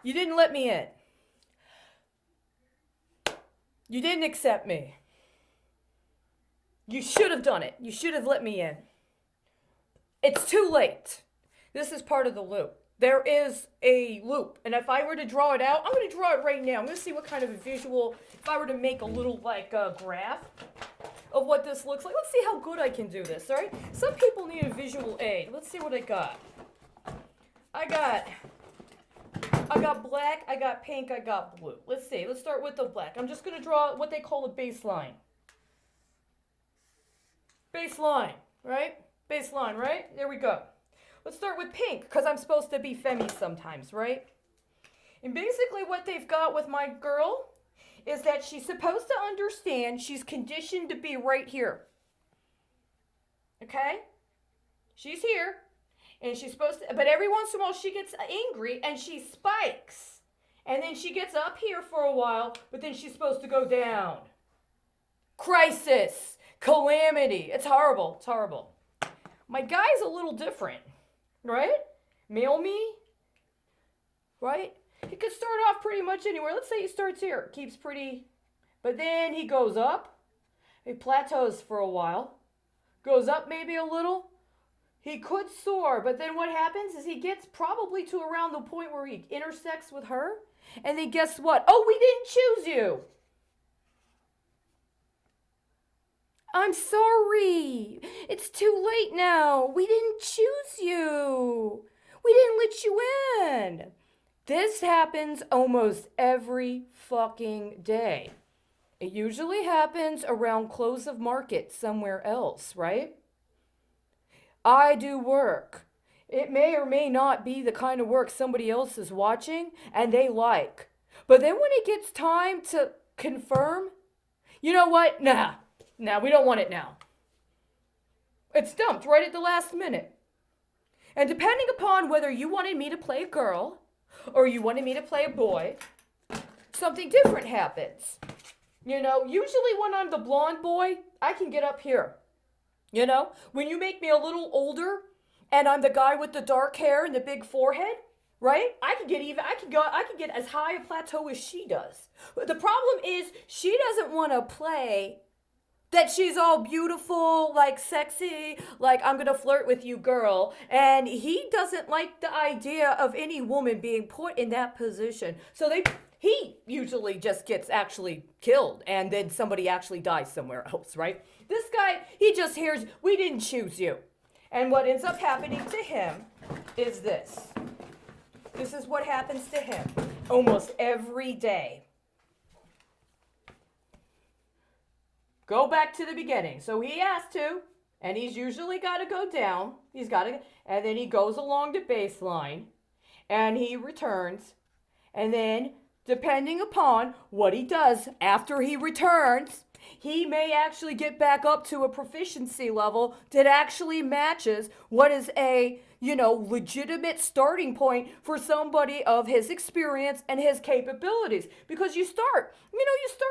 You didn't let me in. You didn't accept me. You should have done it. You should have let me in. It's too late. This is part of the loop. There is a loop. And if I were to draw it out, I'm going to draw it right now. I'm going to see what kind of a visual, if I were to make a little like graph of what this looks like. Let's see how good I can do this, all right? Some people need a visual aid. Let's see what I got. I got black, I got pink, I got blue. Let's see. Let's start with the black. I'm just going to draw what they call a baseline. Baseline, right? Baseline, right? There we go. Let's start with pink, because I'm supposed to be femmy sometimes, right? And basically what they've got with my girl is that she's supposed to understand she's conditioned to be right here. Okay? She's here, and she's supposed to, but every once in a while she gets angry, and she spikes. And then she gets up here for a while, but then she's supposed to go down. Crisis. Calamity. It's horrible. It's horrible. My guy's a little different, right? Male me, right? He could start off pretty much anywhere. Let's say he starts here, keeps pretty, but then he goes up. He plateaus for a while, goes up maybe a little. He could soar, but then what happens is he gets probably to around the point where he intersects with her, and then guess what? Oh, we didn't choose you. I'm sorry. It's too late now. We didn't choose you. We didn't let you in. This happens almost every fucking day. It usually happens around close of market somewhere else, right? I do work. It may or may not be the kind of work somebody else is watching and they like. But then when it gets time to confirm, you know what? Nah, we don't want it now. It's dumped right at the last minute. And depending upon whether you wanted me to play a girl or you wanted me to play a boy, something different happens. You know, usually when I'm the blonde boy, I can get up here. You know, when you make me a little older and I'm the guy with the dark hair and the big forehead, right? I can get as high a plateau as she does. But the problem is she doesn't want to play that she's all beautiful, like sexy, like I'm gonna flirt with you, girl. And he doesn't like the idea of any woman being put in that position. So he usually just gets actually killed and then somebody actually dies somewhere else, right? This guy, he just hears, we didn't choose you. And what ends up happening to him is this. This is what happens to him almost every day. Go back to the beginning. So he has to, and he's usually got to go down. And then he goes along the baseline, and he returns. And then, depending upon what he does after he returns, he may actually get back up to a proficiency level that actually matches what is a, legitimate starting point for somebody of his experience and his capabilities. Because you start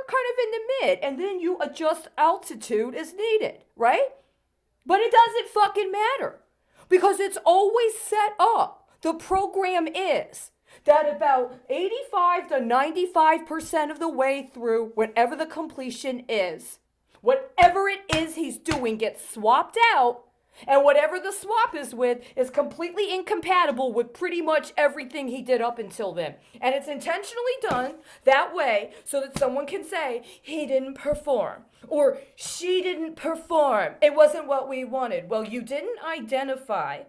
kind of in the mid, and then you adjust altitude as needed, right? But it doesn't fucking matter because it's always set up. The program is that about 85 to 95% of the way through, whenever the completion is, whatever it is he's doing gets swapped out, and whatever the swap is with is completely incompatible with pretty much everything he did up until then. And it's intentionally done that way so that someone can say, he didn't perform, or she didn't perform. It wasn't what we wanted. Well, you didn't identify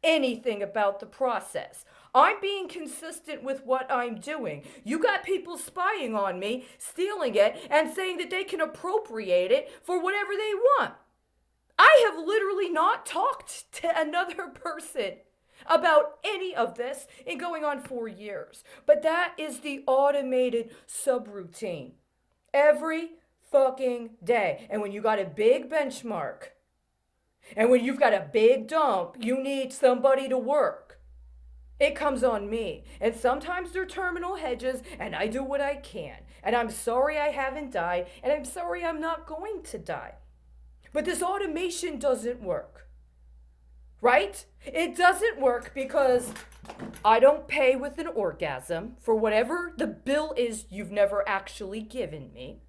anything about the process. I'm being consistent with what I'm doing. You got people spying on me, stealing it, and saying that they can appropriate it for whatever they want. I have literally not talked to another person about any of this in going on 4 years. But that is the automated subroutine. Every fucking day. And when you got a big benchmark, and when you've got a big dump, you need somebody to work. It comes on me. And sometimes they're terminal hedges, and I do what I can. And I'm sorry I haven't died, and I'm sorry I'm not going to die. But this automation doesn't work, right? It doesn't work because I don't pay with an orgasm for whatever the bill is you've never actually given me.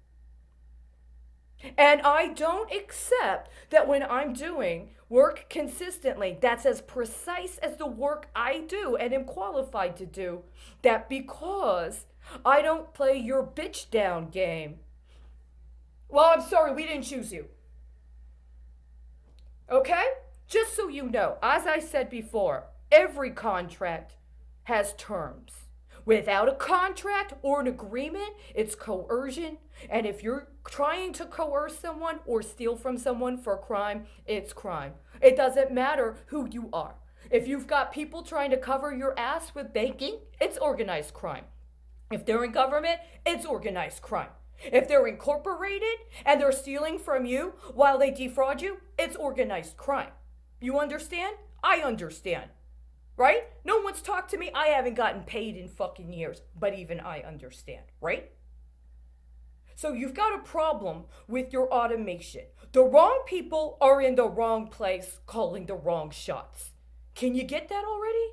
And I don't accept that when I'm doing work consistently, that's as precise as the work I do and am qualified to do, that because I don't play your bitch down game. Well, I'm sorry, we didn't choose you. Okay? Just so you know, as I said before, every contract has terms. Without a contract or an agreement, it's coercion. And if you're trying to coerce someone or steal from someone for crime, it's crime. It doesn't matter who you are. If you've got people trying to cover your ass with banking, it's organized crime. If they're in government, it's organized crime. If they're incorporated and they're stealing from you while they defraud you, it's organized crime. You understand? I understand. Right? No one's talked to me. I haven't gotten paid in fucking years, but even I understand, right? So you've got a problem with your automation. The wrong people are in the wrong place calling the wrong shots. Can you get that already?